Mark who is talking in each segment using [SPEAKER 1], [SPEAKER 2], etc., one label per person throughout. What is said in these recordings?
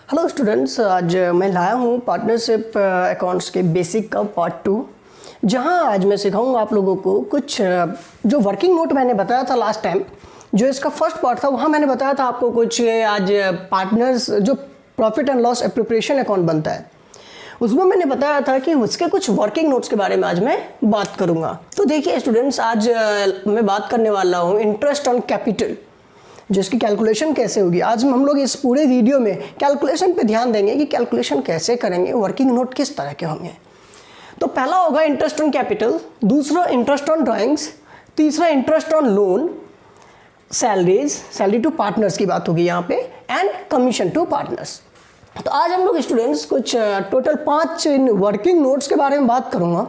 [SPEAKER 1] Hello students, आज मैं लाया हूँ पार्टनरशिप अकाउंट्स के बेसिक का पार्ट 2, जहाँ आज मैं सिखाऊंगा आप लोगों को कुछ जो वर्किंग नोट मैंने बताया था लास्ट टाइम, जो इसका फर्स्ट पार्ट था, वहाँ मैंने बताया था आपको कुछ आज पार्टनर्स जो profit and loss appropriation account बनता है, उसमें मैंने बताया था कि उसके कुछ वर्किंग नोट्स के बारे में आज मैं बात करूँगा। तो देखिए स्टूडेंट्स, आज मैं बात करने वाला हूँ इंटरेस्ट ऑन कैपिटल, जिसकी कैलकुलेशन कैसे होगी। आज हम लोग इस पूरे वीडियो में कैलकुलेशन पे ध्यान देंगे कि कैलकुलेशन कैसे करेंगे, वर्किंग नोट किस तरह के होंगे। तो पहला होगा इंटरेस्ट ऑन कैपिटल, दूसरा इंटरेस्ट ऑन ड्राइंग्स, तीसरा interest on loan, salaries, salary to partners की बात होगी यहाँ पे, एंड कमीशन टू पार्टनर्स। तो आज हम लोग स्टूडेंट्स कुछ टोटल 5 वर्किंग नोट्स के बारे में बात करूँगा।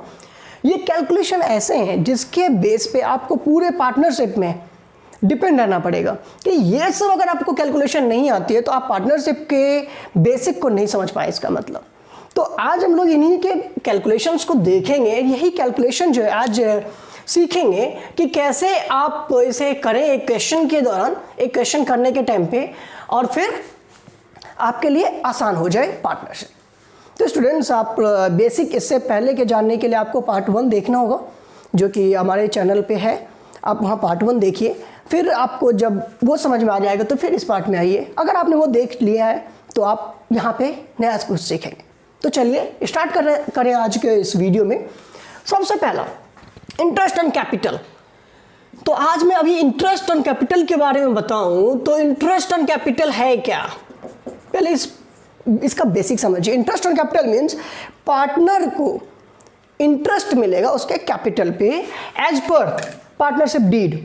[SPEAKER 1] ये कैलकुलेशन ऐसे हैं जिसके बेस पे आपको पूरे पार्टनरशिप में डिपेंड रहना पड़ेगा कि ये सब अगर आपको कैलकुलेशन नहीं आती है तो आप पार्टनरशिप के बेसिक को नहीं समझ पाए, इसका मतलब। तो आज हम लोग इन्हीं के कैलकुलेशंस को देखेंगे। यही कैलकुलेशन जो है आज सीखेंगे कि कैसे आप इसे करें एक क्वेश्चन के दौरान, एक क्वेश्चन करने के टाइम पे, और फिर आपके लिए आसान हो जाए पार्टनरशिप। तो स्टूडेंट्स, आप बेसिक इससे पहले के जानने के लिए आपको पार्ट 1 देखना होगा, जो कि हमारे चैनल पे है। आप वहाँ पार्ट 1 देखिए, फिर आपको जब वो समझ में आ जाएगा तो फिर इस पार्ट में आइए। अगर आपने वो देख लिया है तो आप यहाँ पे नया कुछ सीखेंगे। तो चलिए स्टार्ट करें आज के इस वीडियो में। सबसे पहला इंटरेस्ट ऑन कैपिटल। तो आज मैं अभी इंटरेस्ट ऑन कैपिटल के बारे में बताऊं तो इंटरेस्ट ऑन कैपिटल है क्या, पहले इसका बेसिक समझिए। Interest on capital means partner को इंटरेस्ट मिलेगा उसके कैपिटल पे एज पर पार्टनरशिप डीड।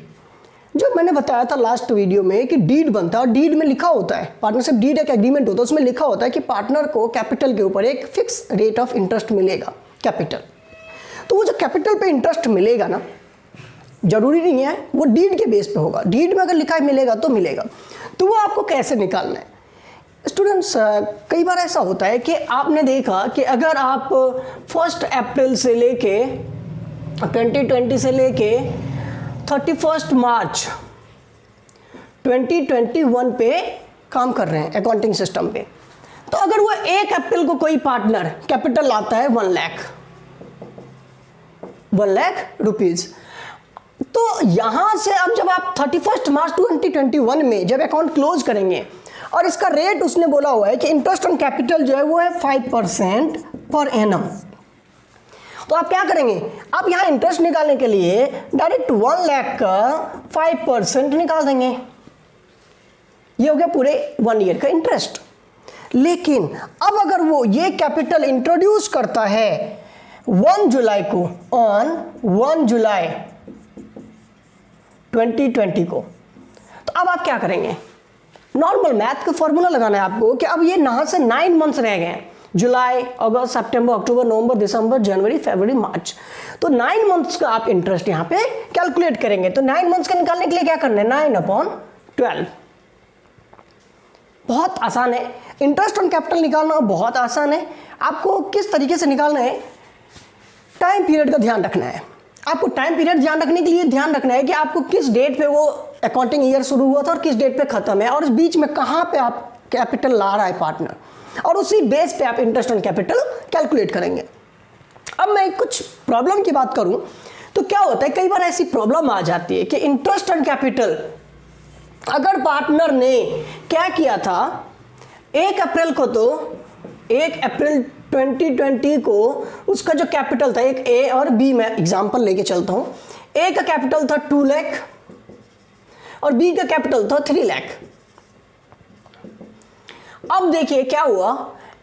[SPEAKER 1] जो मैंने बताया था लास्ट वीडियो में कि डीड बनता है और डीड में लिखा होता है, पार्टनरशिप डीड एक एग्रीमेंट होता है, उसमें लिखा होता है कि पार्टनर को कैपिटल के ऊपर एक फिक्स रेट ऑफ इंटरेस्ट मिलेगा, कैपिटल। तो वो जो कैपिटल पे इंटरेस्ट मिलेगा ना, जरूरी नहीं है वो डीड के बेस पे होगा, डीड में अगर लिखा है मिलेगा तो मिलेगा। तो वो आपको कैसे निकालना है स्टूडेंट्स? कई बार ऐसा होता है कि आपने देखा कि अगर आप 1 अप्रैल से लेके 2020 से लेके 31 मार्च 2021 पे काम कर रहे हैं अकाउंटिंग सिस्टम पे, तो अगर वो 1 अप्रैल को कोई पार्टनर कैपिटल लाता है 1 लाख रुपीज, तो यहां से अब जब आप 31 मार्च 2021 में जब अकाउंट क्लोज करेंगे और इसका रेट उसने बोला हुआ है कि इंटरेस्ट ऑन कैपिटल जो है वो है 5% पर एनम, तो आप क्या करेंगे? आप यहाँ इंटरेस्ट निकालने के लिए डायरेक्ट 1 लाख का 5% निकाल देंगे। ये हो गया पूरे 1 ईयर का इंटरेस्ट। लेकिन अब अगर वो ये कैपिटल इंट्रोड्यूस करता है 1 जुलाई को, ऑन 1 जुलाई 2020 को, तो अब आप क्या करेंगे? नॉर्मल मैथ का फॉर्मूला लगाना है आपको कि अब ये यहाँ से 9 मंथ्स रह गए हैं, जुलाई, अगस्त, सितंबर, अक्टूबर, नवंबर, दिसंबर, जनवरी, फरवरी, मार्च। तो 9 मंथ्स का आप इंटरेस्ट यहाँ पे कैलकुलेट करेंगे। तो 9 मंथ्स का निकालने के लिए क्या करना है? 9/12। बहुत आसान है, इंटरेस्ट ऑन कैपिटल निकालना बहुत आसान है। आपको किस तरीके से निकालना है? टाइम पीरियड का ध्यान रखना है। आपको टाइम पीरियड ध्यान रखने के लिए ध्यान रखना है कि आपको किस डेट पे वो अकाउंटिंग ईयर शुरू हुआ था और किस डेट पे खत्म है, और इस बीच में कहाँ पे आप कैपिटल ला रहा है पार्टनर, और उसी बेस पे आप इंटरेस्ट ऑन कैपिटल कैलकुलेट करेंगे। अब मैं कुछ प्रॉब्लम की बात करूं तो क्या होता है, कई बार ऐसी प्रॉब्लम आ जाती है कि इंटरेस्ट ऑन कैपिटल अगर पार्टनर ने क्या किया था 1 अप्रैल को, तो 1 अप्रैल 2020 को उसका जो कैपिटल था, एक ए और बी में एग्जांपल लेके चलता हूं, ए का कैपिटल था 2 लाख और बी का कैपिटल था 3 लाख। अब देखिए क्या हुआ,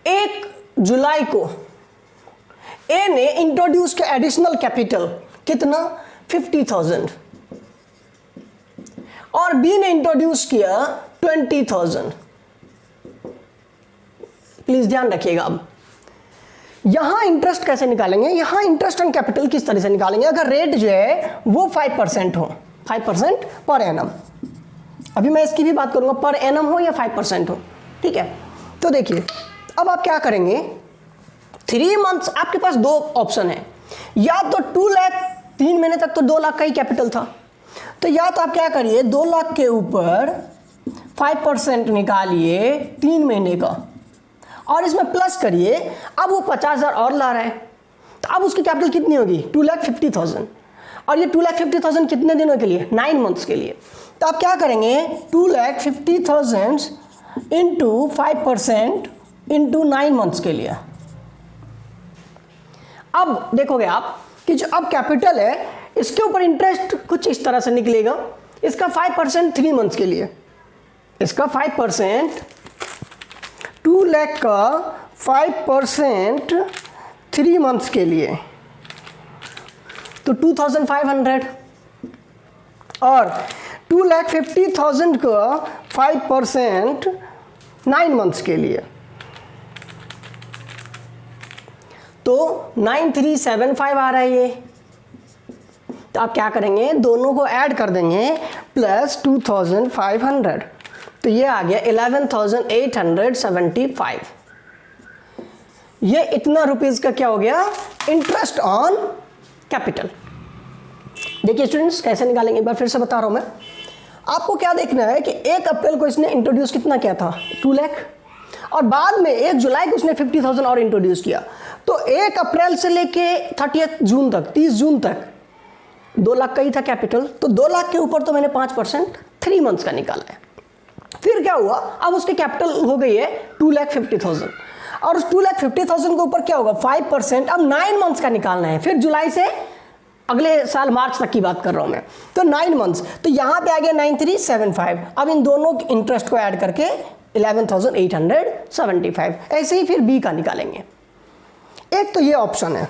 [SPEAKER 1] 1 जुलाई को ए ने इंट्रोड्यूस किया एडिशनल कैपिटल, कितना? 50,000, और बी ने इंट्रोड्यूस किया 20,000। प्लीज ध्यान रखिएगा। अब यहां इंटरेस्ट कैसे निकालेंगे? यहां इंटरेस्ट ऑन कैपिटल किस तरह से निकालेंगे? अगर रेट जो है वो 5% हो, 5% पर एनम, अभी मैं इसकी भी बात करूंगा, पर एनम हो या 5% हो, ठीक है। तो देखिए अब आप क्या करेंगे, 3 मंथ्स आपके पास 2 ऑप्शन है, या तो 2 लाख, 3 महीने तक तो 2 लाख का ही कैपिटल था, तो या तो आप क्या करिए 2 लाख के ऊपर 5% निकालिए 3 महीने का, और इसमें प्लस करिए, अब वो 50,000 और ला रहा है, तो अब उसकी कैपिटल कितनी होगी 2,50,000, और ये 2,50,000 कितने दिनों के लिए 9 मंथ्स के लिए। तो आप क्या करेंगे 2,50,000 इंटू 5% इंटू 9 मंथ्स के लिए। अब देखोगे आप कि जो अब कैपिटल है इसके ऊपर इंटरेस्ट कुछ इस तरह से निकलेगा, इसका 5% 3 मंथ्स के लिए, इसका 5% 2 लाख का 5% 3 मंथ्स के लिए तो 2,500, और 2,50,000 का 5% 9 मंथ्स के लिए तो 9,375 आ रहा है ये। तो आप क्या करेंगे दोनों को ऐड कर देंगे प्लस 2,500, तो ये आ गया 11,875। ये इतना रुपीस का क्या हो गया इंटरेस्ट ऑन कैपिटल। देखिए स्टूडेंट्स कैसे निकालेंगे, एक बार फिर से बता रहा हूं मैं आपको। क्या देखना है कि 1 अप्रैल को इसने इंट्रोड्यूस कितना किया था 2 लाख, और बाद में 1 जुलाई को उसने 50,000 और इंट्रोड्यूस किया, तो 1 अप्रैल से लेके 30 जून तक 30 जून तक 2 लाख का ही था कैपिटल। तो 2 लाख के ऊपर तो मैंने 5% 3 मंथ्स का निकाला है। फिर क्या हुआ, अब उसकी कैपिटल हो गई है 2,50,000, और उस 2,50,000 के ऊपर क्या होगा 5%, अब 9 मंथ्स का निकालना है। फिर जुलाई से अगले साल मार्च तक की बात कर रहा हूं मैं, तो 9 मंथ्स, तो यहां पे आ गया 9,375। अब इन दोनों इंटरेस्ट को ऐड करके 11,875। ऐसे ही फिर बी का निकालेंगे। एक तो ये ऑप्शन है,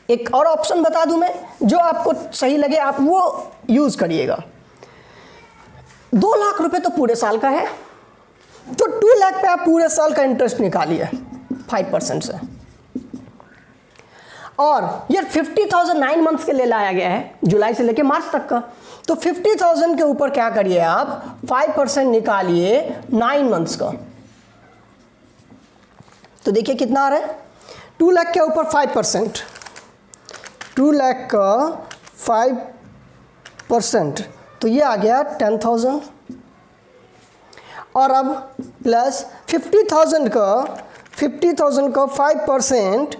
[SPEAKER 1] एक और ऑप्शन बता दूं मैं, जो आपको सही लगे आप वो यूज करिएगा। 2 लाख रुपए तो पूरे साल का है, तो 2 लाख पे आप पूरे साल का इंटरेस्ट निकालिए 5% से, और ये 50,000 9 मंथ्स के लिए लाया गया है, जुलाई से लेके मार्च तक का। तो 50,000 के ऊपर क्या करिए आप 5% निकालिए 9 मंथ्स का, तो देखिए कितना आ रहा है 2 लाख के ऊपर 5%, 2 लाख का 5%, तो ये आ गया 10,000, और अब प्लस 50,000 का 5%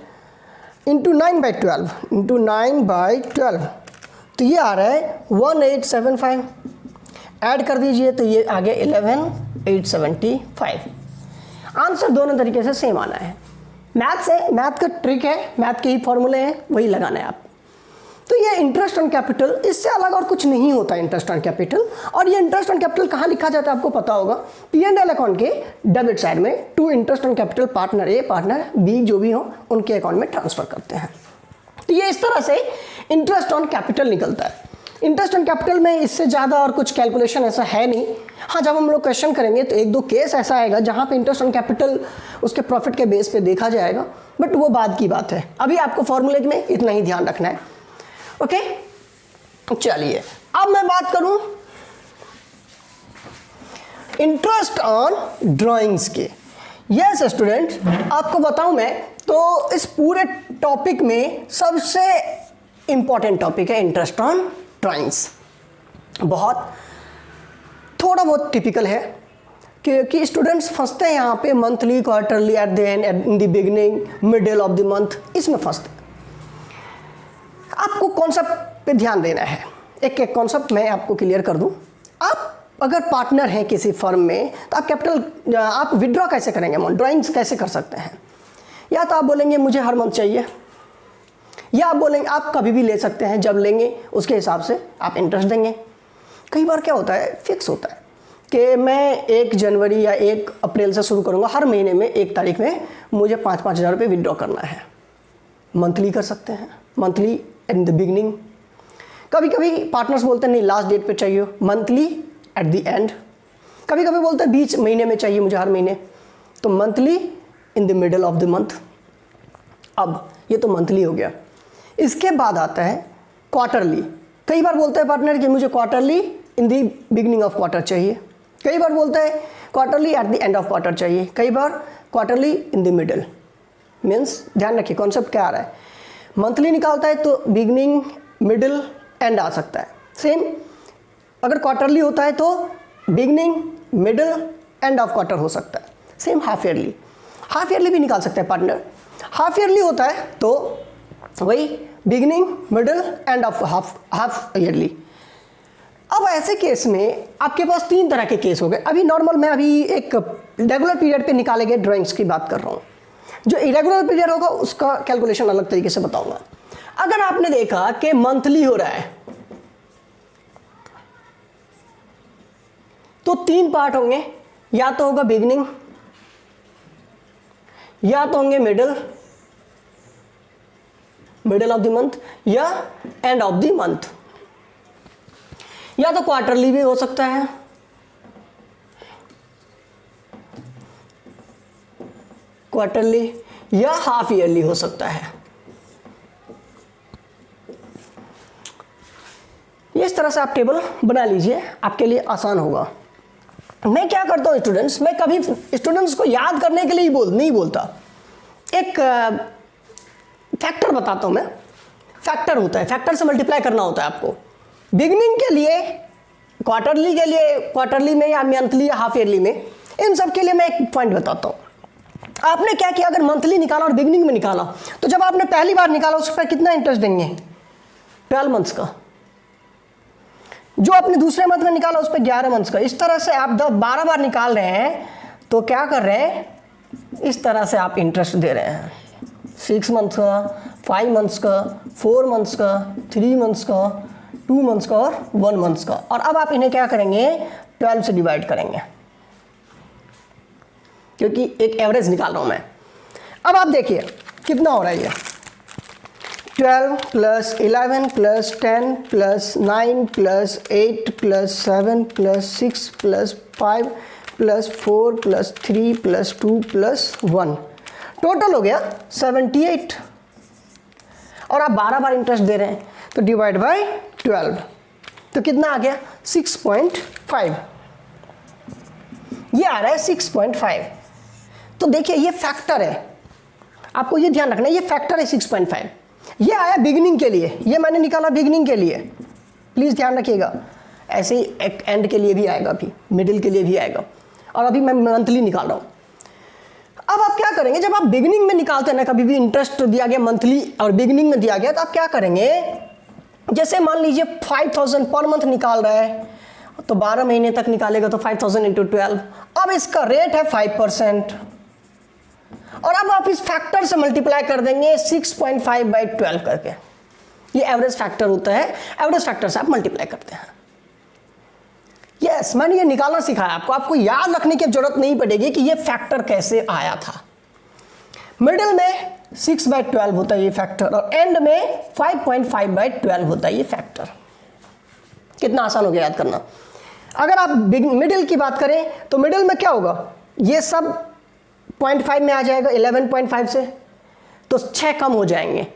[SPEAKER 1] इंटू 9/12 इंटू 9/12, तो ये आ रहा है 1875। ऐड कर दीजिए तो ये आ गया 11,875। आंसर दोनों तरीके से सेम आना है। मैथ से, मैथ का ट्रिक है, मैथ के ही फॉर्मूले हैं, वही लगाना है आप। तो ये इंटरेस्ट ऑन कैपिटल, इससे अलग और कुछ नहीं होता इंटरेस्ट ऑन कैपिटल। और ये इंटरेस्ट ऑन कैपिटल कहाँ लिखा जाता है आपको पता होगा, P&L अकाउंट के डेबिट साइड में to interest on capital partner A partner B जो भी हो उनके अकाउंट में ट्रांसफर करते हैं। तो ये इस तरह से इंटरेस्ट ऑन कैपिटल निकलता है। इंटरेस्ट ऑन कैपिटल में इससे ज़्यादा और कुछ कैलकुलेशन ऐसा है नहीं। हाँ, जब हम लोग क्वेश्चन करेंगे तो 1-2 केस ऐसा आएगा जहाँ पे इंटरेस्ट ऑन कैपिटल उसके प्रॉफिट के बेस पे देखा जाएगा, बट वो बाद की बात है। अभी आपको फॉर्मूले में इतना ही ध्यान रखना है। ओके, चलिए अब मैं बात करूं इंटरेस्ट ऑन ड्राइंग्स के। यस स्टूडेंट, आपको बताऊं मैं तो इस पूरे टॉपिक में सबसे इंपॉर्टेंट टॉपिक है इंटरेस्ट ऑन ड्राइंग्स। थोड़ा बहुत टिपिकल है कि स्टूडेंट्स फंसते हैं यहाँ पे monthly, quarterly, at the and, in the beginning, middle of the month, इसमें फंसते हैं। आपको कॉन्सेप्ट पे ध्यान देना है, एक एक कॉन्सेप्ट मैं आपको क्लियर कर दूं। आप अगर पार्टनर हैं किसी फर्म में तो आप कैपिटल आप विड्रॉ कैसे करेंगे, अमाउंट ड्राइंग्स कैसे कर सकते हैं। या तो आप बोलेंगे मुझे हर मंथ चाहिए, या आप बोलेंगे आप कभी भी ले सकते हैं, जब लेंगे उसके हिसाब से आप इंटरेस्ट देंगे। कई बार क्या होता है, फिक्स होता है कि मैं 1 जनवरी या 1 अप्रैल से शुरू करूँगा, हर महीने में 1 तारीख में मुझे 5-5 हज़ार रुपये विड्रॉ करना है। मंथली कर सकते हैं, मंथली इन द बिगनिंग। कभी कभी पार्टनर्स बोलते हैं नहीं लास्ट डेट पे चाहिए, मंथली एट द एंड। कभी कभी बोलते हैं बीच महीने में चाहिए मुझे, हर महीने, तो monthly in the middle of the month. अब ये तो मंथली हो गया। इसके बाद आता है क्वार्टरली। कई बार बोलते हैं पार्टनर कि मुझे quarterly in the beginning of quarter चाहिए, कई बार बोलता है quarterly at the end of quarter चाहिए, कई बार quarterly in the middle. Means ध्यान रखिए कॉन्सेप्ट क्या आ रहा है। मंथली निकालता है तो बिगनिंग, मिडिल, एंड आ सकता है। सेम अगर क्वार्टरली होता है तो beginning, middle, and of quarter हो सकता है। Same half yearly. Half yearly भी निकाल सकते हैं पार्टनर। हाफ ईयरली होता है तो वही beginning, middle end of half yearly. अब ऐसे केस में आपके पास 3 तरह के केस हो गए। अभी नॉर्मल मैं अभी एक रेगुलर पीरियड पे निकाले गए ड्राइंग्स की बात कर रहा हूँ। जो इरेगुलर पीरियड होगा उसका कैलकुलेशन अलग तरीके से बताऊंगा। अगर आपने देखा कि मंथली हो रहा है तो 3 पार्ट होंगे, या तो होगा बिगिनिंग, या तो होंगे मिडिल ऑफ द मंथ, या एंड ऑफ द मंथ, या तो क्वार्टरली भी हो सकता है, क्वार्टरली, या हाफ ईयरली हो सकता है। इस तरह से आप टेबल बना लीजिए, आपके लिए आसान होगा। मैं क्या करता हूँ स्टूडेंट्स, मैं कभी स्टूडेंट्स को याद करने के लिए नहीं बोलता। एक फैक्टर बताता हूँ मैं। फैक्टर होता है, फैक्टर से मल्टीप्लाई करना होता है आपको। बिगिनिंग के लिए, क्वार्टरली के लिए, क्वार्टरली में या मंथली या हाफ ईयरली में, इन सब के लिए मैं एक पॉइंट बताता हूँ। आपने क्या किया, अगर मंथली निकाला और बिगिनिंग में निकाला तो जब आपने पहली बार निकाला उस पर कितना इंटरेस्ट देंगे, 12 मंथ्स का। जो आपने दूसरे मंथ में निकाला उस पर 11 मंथ्स का। इस तरह से आप 12 बार निकाल रहे हैं तो क्या कर रहे हैं, इस तरह से आप इंटरेस्ट दे रहे हैं। 6 मंथ्स का, 5 मंथ्स का, 4 मंथ्स का, 3 मंथ्स का, 2 मंथ्स का और 1 मंथ्स का। और अब आप इन्हें क्या करेंगे, 12 से डिवाइड करेंगे, क्योंकि एक एवरेज निकाल रहा हूं मैं। अब आप देखिए कितना हो रहा है ये, 12 plus 11 plus 10 plus 9 plus 8 plus 7 plus 6 plus 5 plus 4 plus 3 plus 2 plus 1, total हो गया 78। और आप 12 बार इंटरेस्ट दे रहे हैं तो डिवाइड बाय 12, तो कितना आ गया, 6.5। ये आ रहा है 6.5। तो देखिए ये फैक्टर है, आपको ये ध्यान रखना है, ये फैक्टर है 6.5। ये आया बिगिनिंग के लिए, ये मैंने निकाला बिगिनिंग के लिए, प्लीज़ ध्यान रखिएगा। ऐसे ही एक एंड के लिए भी आएगा, अभी मिडिल के लिए भी आएगा, और अभी मैं मंथली निकाल रहा हूँ। अब आप क्या करेंगे, जब आप बिगिनिंग में निकालते हैं ना, कभी भी इंटरेस्ट दिया गया मंथली और बिगिनिंग में दिया गया, तो आप क्या करेंगे, जैसे मान लीजिए 5000 पर मंथ निकाल रहा है तो 12 महीने तक निकालेगा तो 5000 इंटू 12। अब इसका रेट है 5%, और अब आप इस फैक्टर से मल्टीप्लाई कर देंगे 6.5 बाई 12 करके। ये एवरेज फैक्टर होता है, एवरेज फैक्टर से आप मल्टीप्लाई करते हैं। यस, मैंने ये निकालना सिखाया आपको, आपको याद रखने की जरूरत नहीं पड़ेगी कि ये फैक्टर कैसे आया था। मिडिल में 6 बाई 12 होता है ये फैक्टर, और एंड में 5.5 बाई 12 होता है ये फैक्टर। कितना आसान हो गया याद करना। अगर आप मिडिल की बात करें तो मिडिल में क्या होगा, ये सब 0.5 में आ जाएगा 11.5 से, तो 6 कम हो जाएंगे,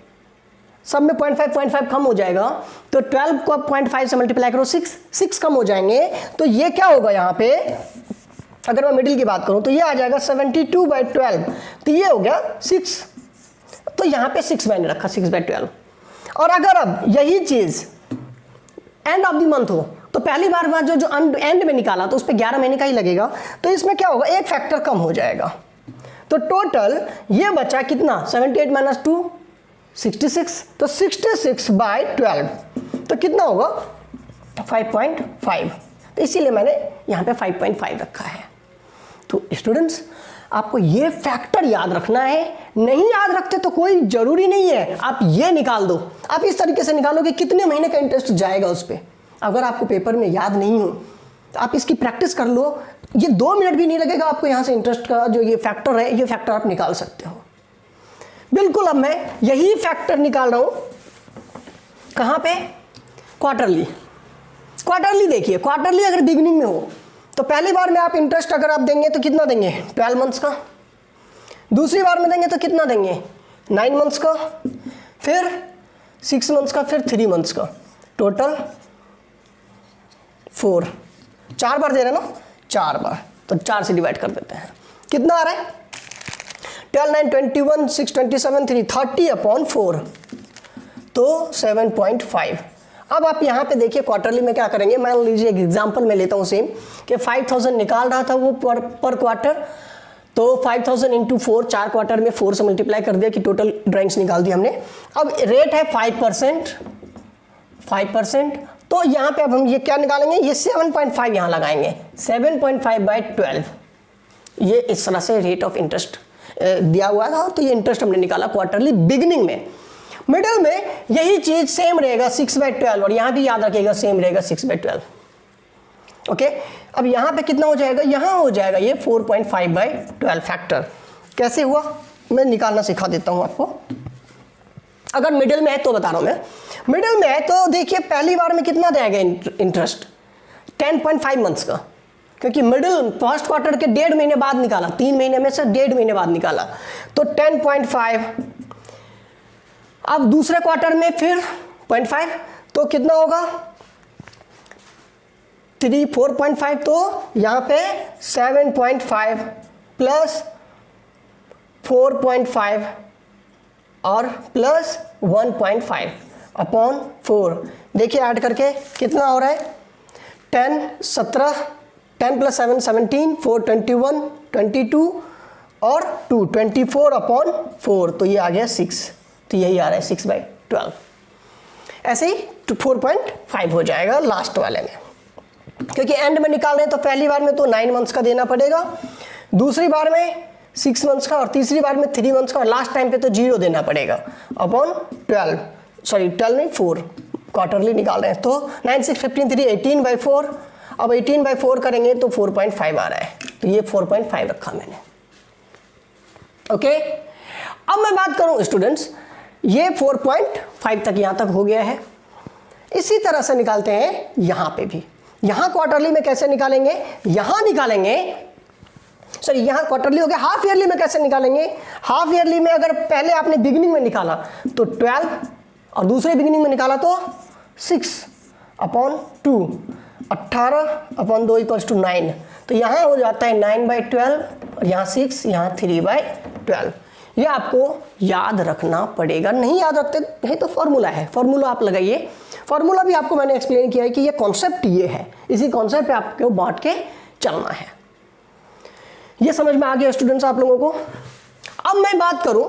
[SPEAKER 1] सब में 0.5 कम हो जाएगा, तो 12 को 0.5 से मल्टीप्लाई करो 6 कम हो जाएंगे। तो ये क्या होगा यहाँ पे, अगर मैं मिडिल की बात करूँ तो ये आ जाएगा 72 बाई 12, तो ये हो गया 6। तो यहाँ पे 6 मैंने रखा, 6 बाई 12। और अगर अब यही चीज़ एंड ऑफ द मंथ हो तो पहली बार जो एंड में निकाला तो उस पर 11 महीने का ही लगेगा, तो इसमें क्या होगा, एक फैक्टर कम हो जाएगा। तो टोटल ये बचा कितना, 78 माइनस 2 66, तो 66 बाई 12 तो कितना होगा 5.5। तो इसीलिए मैंने यहाँ पे 5.5 रखा है। तो स्टूडेंट्स आपको ये फैक्टर याद रखना है, नहीं याद रखते तो कोई जरूरी नहीं है, आप ये निकाल दो। आप इस तरीके से निकालो कि कितने महीने का इंटरेस्ट जाएगा उस पर। अगर आपको पेपर में याद नहीं हो तो आप इसकी प्रैक्टिस कर लो, ये 2 मिनट भी नहीं लगेगा आपको, यहाँ से इंटरेस्ट का जो ये फैक्टर है, ये फैक्टर आप निकाल सकते हो। बिल्कुल, अब मैं यही फैक्टर निकाल रहा हूँ कहाँ पे, क्वार्टरली। क्वार्टरली देखिए, क्वार्टरली अगर बिगिनिंग में हो तो पहली बार में आप इंटरेस्ट अगर आप देंगे तो कितना देंगे, 12 मंथ्स का। दूसरी बार में देंगे तो कितना देंगे, 9 मंथ्स का, फिर 6 मंथ्स का, फिर 3 मंथ्स का, टोटल 4। 4 बार दे रहे हैं ना, 4 बार, तो 4 से डिवाइड कर देते हैं। कितना आ रहा है, 12 9 21 6 27 3 30 अपॉन 4, तो 7.5। अब आप यहाँ पे देखिए क्वार्टरली में क्या करेंगे, मान लीजिए एक एग्जांपल मैं लेता हूँ सेम, कि 5000 निकाल रहा था वो पर क्वार्टर, तो 5000 इंटू 4, 4 क्वार्टर में 4 से मल्टीप्लाई कर दिया कि टोटल ड्राइंग्स निकाल दी हमने। अब रेट है 5%, तो यहाँ पे अब हम ये क्या निकालेंगे, ये 7.5 यहाँ लगाएंगे, 7.5/12, ये इस तरह से रेट ऑफ इंटरेस्ट दिया हुआ था। तो ये इंटरेस्ट हमने निकाला क्वार्टरली बिगिनिंग में। मिडिल में यही चीज सेम रहेगा 6/12, और यहाँ भी याद रखिएगा सेम रहेगा 6/12। ओके, अब यहाँ पे कितना हो जाएगा, यहाँ हो जाएगा ये 4.5/12 फैक्टर। कैसे हुआ मैं निकालना सिखा देता हूँ आपको। अगर मिडिल में है तो बता रहा हूँ मैं, मिडिल में है तो देखिए पहली बार में कितना देगा इंटरेस्ट, 10.5 मंथ्स का, क्योंकि मिडिल फर्स्ट क्वार्टर के 1.5 महीने बाद निकाला, 3 महीने में से 1.5 महीने बाद निकाला, तो 10.5। अब दूसरे क्वार्टर में फिर 0.5, तो कितना होगा 4.5, तो यहाँ पे 7.5 प्लस 4.5 और प्लस 1.5 अपॉन 4। देखिए ऐड करके कितना हो रहा है, 10 17, 10 + 7 17, 4 21, 22 और 2 24 अपॉन 4, तो ये आ गया 6, तो यही आ रहा है 6/12। ऐसे ही 4.5 हो जाएगा लास्ट वाले में, क्योंकि एंड में निकाल रहे हैं तो पहली बार में तो 9 मंथ्स का देना पड़ेगा, दूसरी बार में 6 मंथ्स का, और तीसरी बार में 3 मंथ्स का, और लास्ट टाइम पे तो 0 देना पड़ेगा अपॉन 12, सॉरी 12 नहीं 4, क्वार्टरली निकाल रहे हैं। तो 9 6 15 3 18/4, अब 18/4 करेंगे तो 4.5 आ रहा है, तो ये 4.5 रखा मैंने। ओके, अब मैं बात करूं स्टूडेंट्स, ये 4.5 तक यहां तक हो गया है। इसी तरह से निकालते हैं यहां पे भी। यहां क्वार्टरली में कैसे निकालेंगे, यहां निकालेंगे, सॉरी यहां क्वार्टरली हो गया, हाफ ईयरली में कैसे निकालेंगे। हाफ ईयरली में अगर पहले आपने बिगिनिंग में निकाला तो 12, और दूसरे बिगिनिंग में निकाला तो 6/2, 18/2 = 9, तो यहाँ हो जाता है 9/12, और यहाँ 6, यहाँ 3/12। ये आपको याद रखना पड़ेगा, नहीं याद रखते हैं तो फॉर्मूला है, फॉर्मूला आप लगाइए। फॉर्मूला भी आपको मैंने एक्सप्लेन किया है कि ये कॉन्सेप्ट ये है, इसी कॉन्सेप्ट पे आपको बांट के चलना है। ये समझ में आ गया स्टूडेंट्स आप लोगों को। अब मैं बात करूं,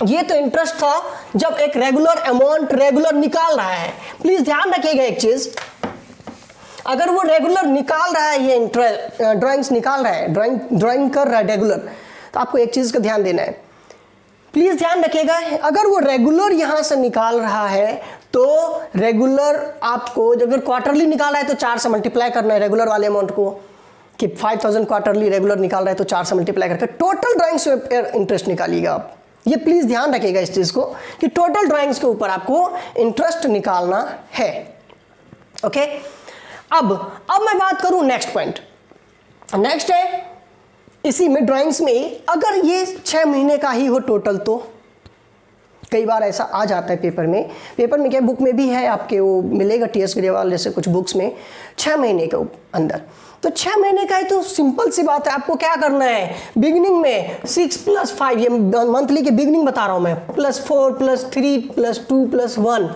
[SPEAKER 1] ये तो इंटरेस्ट था जब एक रेगुलर अमाउंट रेगुलर निकाल रहा है। प्लीज ध्यान रखिएगा एक चीज, अगर वो रेगुलर निकाल रहा है, ये ड्राइंग्स निकाल रहा है, ड्राइंग कर रहा है रेगुलर, तो आपको एक चीज का ध्यान देना है। प्लीज ध्यान रखिएगा, अगर वो रेगुलर यहां से निकाल रहा है तो रेगुलर आपको, अगर क्वार्टरली निकाला है तो 4 से मल्टीप्लाई करना है रेगुलर वाले अमाउंट को, कि 5000 क्वार्टरली रेगुलर निकाल रहा है तो 4 से मल्टीप्लाई करके टोटल ड्राइंग्स पे इंटरेस्ट निकालिएगा आप। ये प्लीज ध्यान रखिएगा इस चीज को कि टोटल ड्राइंग्स के ऊपर आपको इंटरेस्ट निकालना है। ओके, अब मैं बात करूं नेक्स्ट पॉइंट। नेक्स्ट है इसी में ड्राइंग्स में, अगर ये 6 महीने का ही हो टोटल, तो कई बार ऐसा आ जाता है पेपर में क्या बुक में भी है आपके, वो मिलेगा TS ग्रेवाल जैसे कुछ बुक्स में 6 महीने के अंदर। तो 6 महीने का है तो सिंपल सी बात है, आपको क्या करना है, बिगिनिंग में 6 + 5, ये मंथली के बिगिनिंग बता रहा हूं मैं, +4 +3 +2 +1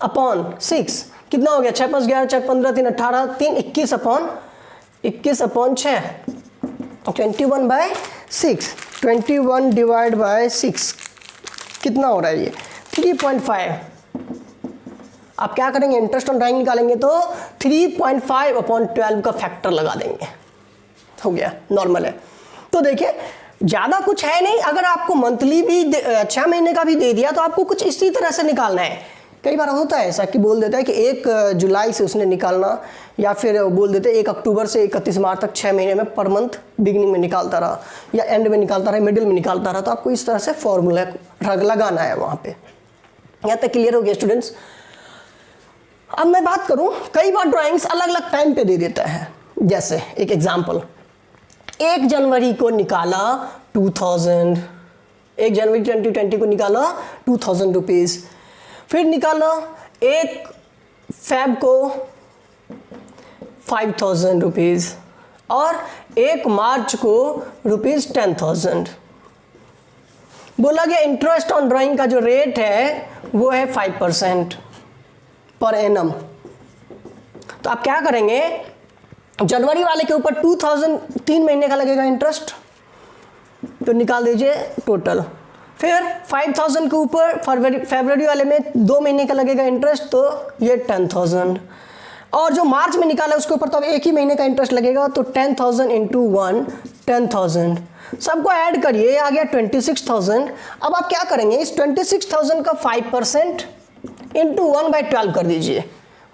[SPEAKER 1] अपॉन 6, कितना हो गया, 6 + 11 6 15 3 18 3 21 अपॉन 6, 21/6, 21 / 6 कितना हो रहा है, ये 3.5। आप क्या करेंगे, इंटरेस्ट ऑन ड्राइंग निकालेंगे तो 3.5/12 का फैक्टर लगा देंगे, हो गया, नॉर्मल है। तो देखिए ज़्यादा कुछ है नहीं, अगर आपको मंथली भी 6 महीने का भी दे दिया तो आपको कुछ इसी तरह से निकालना है। कई बार होता है ऐसा कि बोल देता है कि 1 जुलाई से उसने निकालना, या फिर बोल देते हैं 1 अक्टूबर से 31 मार्च तक 6 महीने में पर मंथ बिगिनिंग में निकालता रहा, या एंड में निकालता रहा, मिडिल में निकालता रहा। तो आपको इस तरह से फॉर्मूला लगाना है वहाँ पे। यहाँ तक क्लियर हो गया स्टूडेंट्स। अब मैं बात करूँ, कई बार ड्राइंग्स अलग अलग टाइम पे दे देता है। जैसे एक एग्जाम्पल, 1 जनवरी को निकाला 2000, 1 जनवरी 2020 को निकाला 2000 रुपीज़, फिर निकाला 1 फेब को 5000 रुपीज़, और 1 मार्च को ₹10,000। बोला गया इंटरेस्ट ऑन ड्राइंग का जो रेट है वो है 5% पर एनम। तो आप क्या करेंगे, जनवरी वाले के ऊपर 2000 3 महीने का लगेगा इंटरेस्ट, तो निकाल दीजिए टोटल। फिर 5000 के ऊपर फरवरी वाले में 2 महीने का लगेगा इंटरेस्ट, तो ये 10,000। और जो मार्च में निकाला उसके ऊपर तो अब एक ही महीने का इंटरेस्ट लगेगा, तो 10,000 इंटू 1 10,000। सबको ऐड करिए, ये आ गया 26,000। अब आप क्या करेंगे, इस 26,000 का 5% इंटू 1/12 कर दीजिए,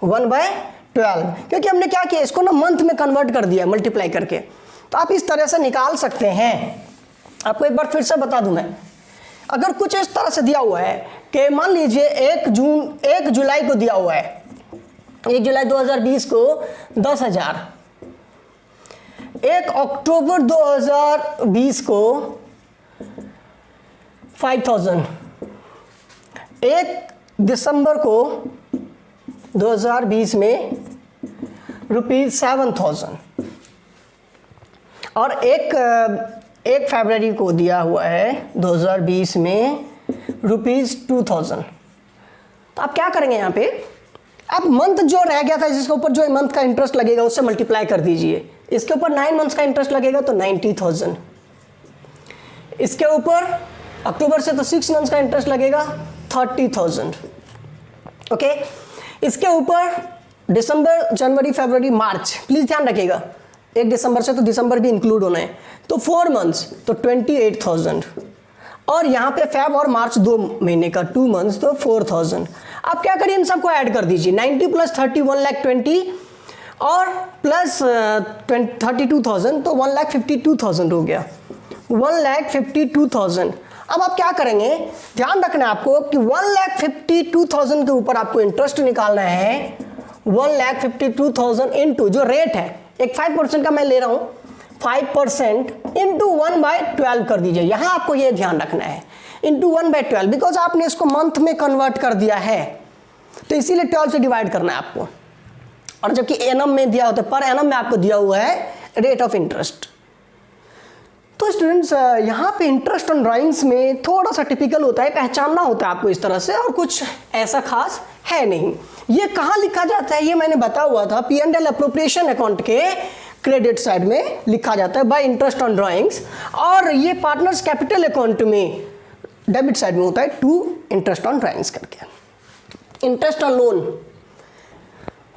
[SPEAKER 1] 1/12, क्योंकि हमने क्या किया, इसको ना मंथ में कन्वर्ट कर दिया मल्टीप्लाई करके। तो आप इस तरह से निकाल सकते हैं। आपको एक बार फिर से बता दूं मैं, अगर कुछ इस तरह से दिया हुआ है कि मान लीजिए 1 जुलाई को दिया हुआ है, 1 जुलाई 2020 को 10,000, 1 अक्टूबर 2020 को 5,000, 1 दिसंबर को 2020 में ₹7,000 और एक फरवरी को दिया हुआ है 2020 में ₹2,000। तो आप क्या करेंगे यहाँ पे, आप मंथ जो रह गया था जिसके ऊपर जो मंथ का इंटरेस्ट लगेगा उससे मल्टीप्लाई कर दीजिए। इसके ऊपर 9 मंथ्स का इंटरेस्ट लगेगा तो 90,000। इसके ऊपर अक्टूबर से तो 6 मंथ्स का इंटरेस्ट लगेगा 30,000। ओके, इसके ऊपर दिसंबर, जनवरी, फरवरी, मार्च, प्लीज ध्यान रखिएगा 1 दिसंबर से तो दिसंबर भी इंक्लूड होना है, तो 4 मंथ्स तो 28,000। और यहाँ पे फेब और मार्च 2 महीने का 2 मंथ्स तो 4,000। आप क्या करिए, इन सबको ऐड कर दीजिए, 90 + 30 1,20,000 और प्लस 32,000 तो 1,52,000 हो गया, 1,52,000। अब आप क्या करेंगे, ध्यान रखना है आपको कि 1,52,000 के ऊपर आपको इंटरेस्ट निकालना है। 1,52,000 इंटू जो रेट है, एक 5% का मैं ले रहा हूं, 5% इंटू 1/12 कर दीजिए। यहां आपको यह ध्यान रखना है, इंटू 1/12, बिकॉज आपने इसको मंथ में कन्वर्ट कर दिया है तो इसीलिए 12 से डिवाइड करना है आपको। और जबकि एनम में दिया होता है, पर एनम में आपको दिया हुआ है रेट ऑफ इंटरेस्ट। तो स्टूडेंट्स यहाँ पे इंटरेस्ट ऑन ड्राइंग्स में थोड़ा सा टिपिकल होता है, पहचानना होता है आपको इस तरह से, और कुछ ऐसा खास है नहीं। ये कहाँ लिखा जाता है, ये मैंने बताया हुआ था, P&L अप्रोप्रिएशन अकाउंट के क्रेडिट साइड में लिखा जाता है बाय इंटरेस्ट ऑन ड्राइंग्स, और ये पार्टनर्स कैपिटल अकाउंट में डेबिट साइड में होता है टू इंटरेस्ट ऑन ड्राइंग्स करके। इंटरेस्ट ऑन लोन,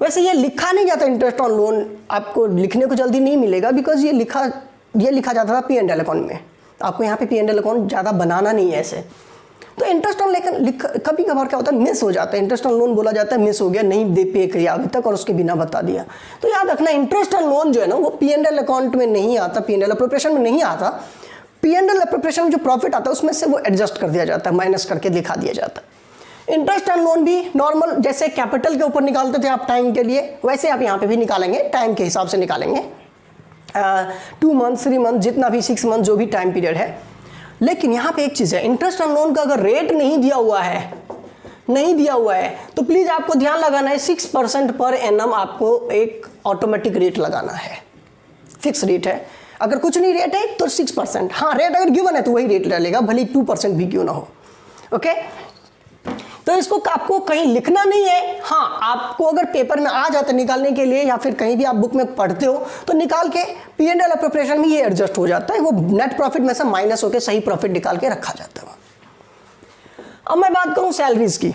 [SPEAKER 1] वैसे ये लिखा नहीं जाता इंटरेस्ट ऑन लोन, आपको लिखने को जल्दी नहीं मिलेगा, बिकॉज ये लिखा जाता था P&L अकाउंट में। आपको यहाँ पे P&L अकाउंट ज़्यादा बनाना नहीं है ऐसे। तो इंटरेस्ट ऑन, लेकिन कभी कभार क्या होता है, मिस हो जाता है, इंटरेस्ट ऑन लोन बोला जाता है, मिस हो गया, नहीं दे पे किया अभी तक और उसके बिना बता दिया। तो याद रखना, इंटरेस्ट ऑन लोन जो है ना वो P&L अकाउंट में नहीं आता, P&L अप्रोप्रिएशन में नहीं आता। P&L अप्रोप्रिएशन में जो प्रॉफिट आता है उसमें से वो एडजस्ट कर दिया जाता है, माइनस करके दिखा दिया जाता है। इंटरेस्ट ऑन लोन भी नॉर्मल जैसे कैपिटल के ऊपर निकालते थे आप टाइम के लिए, वैसे आप यहाँ पे भी निकालेंगे, टाइम के हिसाब से निकालेंगे, 2 मंथ 3 मंथ जितना भी 6 मंथ जो भी टाइम पीरियड है। लेकिन यहाँ पे एक चीज़ है, इंटरेस्ट ऑन लोन का अगर रेट नहीं दिया हुआ है तो प्लीज़ आपको ध्यान लगाना है, 6% पर एनम आपको एक ऑटोमेटिक रेट लगाना है, फिक्स रेट है। अगर कुछ नहीं रेट है तो 6%, हाँ रेट अगर गिवन है तो वही रेट डालेगा, भले 2% भी क्यों ना हो। ओके, तो इसको आपको कहीं लिखना नहीं है, हाँ आपको अगर पेपर में आ जाता है निकालने के लिए या फिर कहीं भी आप बुक में पढ़ते हो तो निकाल के P&L अप्रोप्रिएशन में ये एडजस्ट हो जाता है, वो नेट प्रॉफिट में से माइनस होकर सही प्रॉफिट निकाल के रखा जाता है। अब मैं बात करूं सैलरीज की।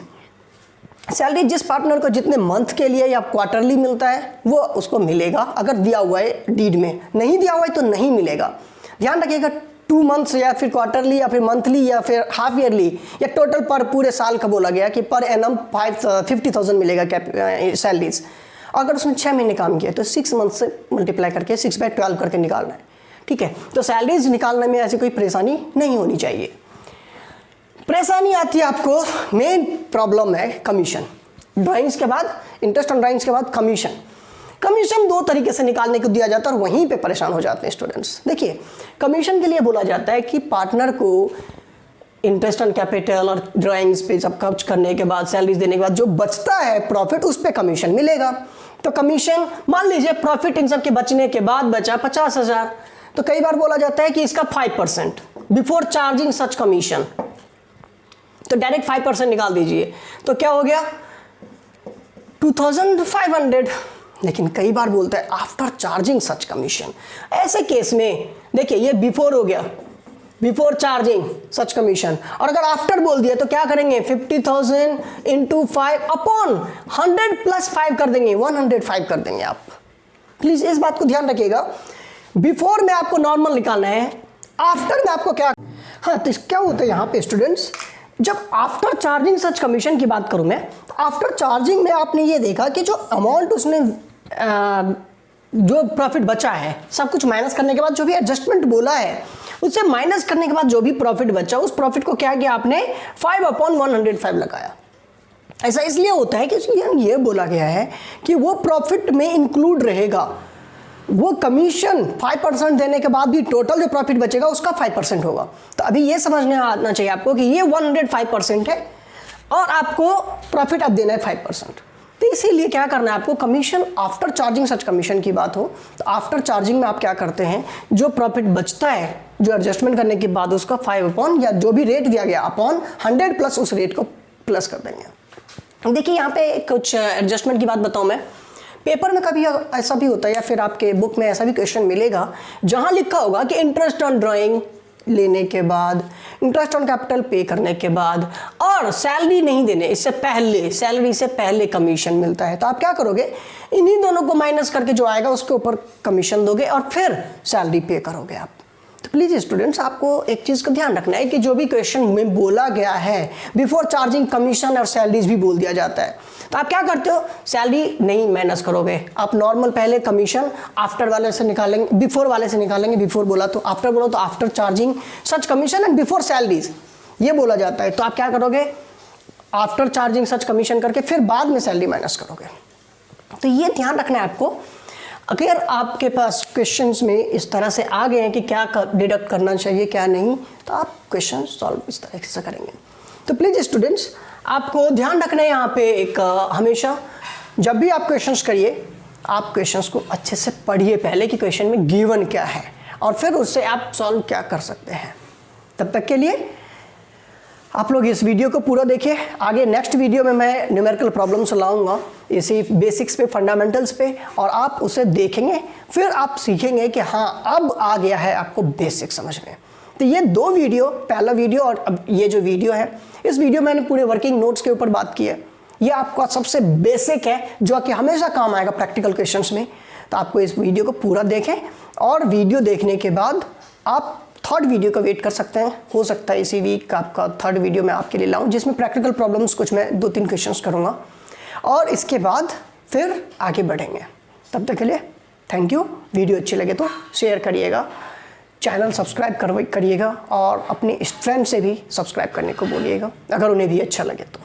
[SPEAKER 1] सैलरी जिस पार्टनर को जितने मंथ के लिए या क्वार्टरली मिलता है वो उसको मिलेगा, अगर दिया हुआ है डीड में, नहीं दिया हुआ है तो नहीं मिलेगा। ध्यान रखिएगा, 2 मंथ्स या फिर क्वार्टरली या फिर मंथली या फिर हाफ ईयरली या टोटल पर पूरे साल का बोला गया कि पर एनम 50,000 मिलेगा सैलरीज। अगर उसने 6 महीने काम किया तो 6 मंथ से मल्टीप्लाई करके 6/12 करके निकालना है, ठीक है। तो सैलरीज निकालने में ऐसी कोई परेशानी नहीं होनी चाहिए। परेशानी आती है आपको, मेन प्रॉब्लम है कमीशन। ड्राइंग्स के बाद, इंटरेस्ट ऑन ड्राइंग्स के बाद कमीशन। कमीशन 2 तरीके से निकालने को दिया जाता है और वहीं पे परेशान हो जाते हैं स्टूडेंट्स। देखिए, कमीशन के लिए बोला जाता है कि पार्टनर को इंटरेस्ट ऑन कैपिटल और ड्राइंग्स पे सब खर्च करने के बाद, सैलरीज देने के बाद जो बचता है प्रॉफिट, उस पे कमीशन मिलेगा। तो कमीशन, मान लीजिए प्रॉफिट इन सब के बचने के बाद बचा 50,000, तो कई बार बोला जाता है कि इसका 5% बिफोर चार्जिंग सच कमीशन, तो डायरेक्ट 5% निकाल दीजिए, तो क्या हो गया 2,500। लेकिन कई बार बोलता है आफ्टर चार्जिंग सच कमीशन। ऐसे केस में देखिए, ये बिफोर हो गया, बिफोर चार्जिंग सच कमीशन। और अगर आफ्टर बोल दिया तो क्या करेंगे, 50,000 इंटू 5 अपॉन 100 प्लस 5 कर देंगे, 105 कर देंगे आप। प्लीज इस बात को ध्यान रखिएगा, बिफोर में आपको नॉर्मल निकालना है, आफ्टर में आपको क्या। हाँ, तो क्या होता है यहाँ पे स्टूडेंट्स, जब आफ्टर चार्जिंग सच कमीशन की बात करूं मैं, तो आफ्टर चार्जिंग में आपने ये देखा कि जो अमाउंट उसने जो प्रॉफिट बचा है, सब कुछ माइनस करने के बाद जो भी एडजस्टमेंट बोला है उससे माइनस करने के बाद जो भी प्रॉफिट बचा, उस प्रॉफिट को क्या किया आपने 5/105 लगाया। ऐसा इसलिए होता है कि ये बोला गया है कि वो प्रॉफिट में इंक्लूड रहेगा, वो कमीशन 5% देने के बाद भी टोटल जो प्रॉफिट बचेगा उसका 5% होगा। तो अभी ये समझने आना चाहिए आपको कि ये 105% है और आपको प्रॉफिट अब देना है 5%। तो इसीलिए क्या करना है आपको, कमीशन आफ्टर चार्जिंग सच कमीशन की बात हो तो आफ्टर चार्जिंग में आप क्या करते हैं, जो प्रॉफिट बचता है जो एडजस्टमेंट करने के बाद उसका 5 या जो भी रेट दिया गया अपॉन 100 प्लस उस रेट को प्लस कर देंगे। देखिए यहाँ पे कुछ एडजस्टमेंट की बात बताऊँ मैं, पेपर में कभी ऐसा भी होता है या फिर आपके बुक में ऐसा भी क्वेश्चन मिलेगा जहाँ लिखा होगा कि इंटरेस्ट ऑन ड्राइंग लेने के बाद, इंटरेस्ट ऑन कैपिटल पे करने के बाद और सैलरी नहीं देने इससे पहले, सैलरी से पहले कमीशन मिलता है। तो आप क्या करोगे, इन्हीं दोनों को माइनस करके जो आएगा उसके ऊपर कमीशन दोगे और फिर सैलरी पे करोगे आप। तो प्लीज़ स्टूडेंट्स, आपको एक चीज़ का ध्यान रखना है कि जो भी क्वेश्चन में बोला गया है बिफोर चार्जिंग कमीशन और सैलरीज भी बोल दिया जाता है, तो आप क्या करते हो, सैलरी नहीं माइनस करोगे, आप नॉर्मल पहले कमीशन आफ्टर वाले से निकालेंगे, बिफोर वाले से निकालेंगे, बिफोर बोला तो आफ्टर बोलो तो after charging such commission and before salaries ये बोला जाता है। तो आप क्या करोगे, आफ्टर चार्जिंग सच कमीशन करके फिर बाद में सैलरी माइनस करोगे। तो ये ध्यान रखना है आपको। अगर आपके पास क्वेश्चंस में इस तरह से आ गए हैं कि क्या डिडक्ट करना चाहिए क्या नहीं, तो आप क्वेश्चन सॉल्व इस तरह से करेंगे। तो प्लीज़ स्टूडेंट्स, आपको ध्यान रखना है यहाँ पे एक हमेशा जब भी आप क्वेश्चंस करिए, आप क्वेश्चंस को अच्छे से पढ़िए पहले कि क्वेश्चन में गिवन क्या है और फिर उससे आप सॉल्व क्या कर सकते हैं। तब तक के लिए आप लोग इस वीडियो को पूरा देखिए। आगे नेक्स्ट वीडियो में मैं न्यूमेरिकल प्रॉब्लम्स लाऊंगा इसी बेसिक्स पे, फंडामेंटल्स पे, और आप उसे देखेंगे फिर आप सीखेंगे कि हाँ अब आ गया है आपको बेसिक समझ में। तो ये दो वीडियो, पहला वीडियो और अब ये जो वीडियो है, इस वीडियो में मैंने पूरे वर्किंग नोट्स के ऊपर बात की है। ये आपका सबसे बेसिक है जो कि हमेशा काम आएगा प्रैक्टिकल क्वेश्चंस में। तो आपको इस वीडियो को पूरा देखें और वीडियो देखने के बाद आप थर्ड वीडियो का वेट कर सकते हैं। हो सकता है इसी वीक का आपका थर्ड वीडियो मैं आपके लिए लाऊं जिसमें प्रैक्टिकल प्रॉब्लम्स कुछ मैं 2-3 क्वेश्चंस करूंगा और इसके बाद फिर आगे बढ़ेंगे। तब तक के लिए थैंक यू। वीडियो अच्छी लगे तो शेयर करिएगा, चैनल सब्सक्राइब करिएगा और अपने फ्रेंड से भी सब्सक्राइब करने को बोलिएगा अगर उन्हें भी अच्छा लगे तो।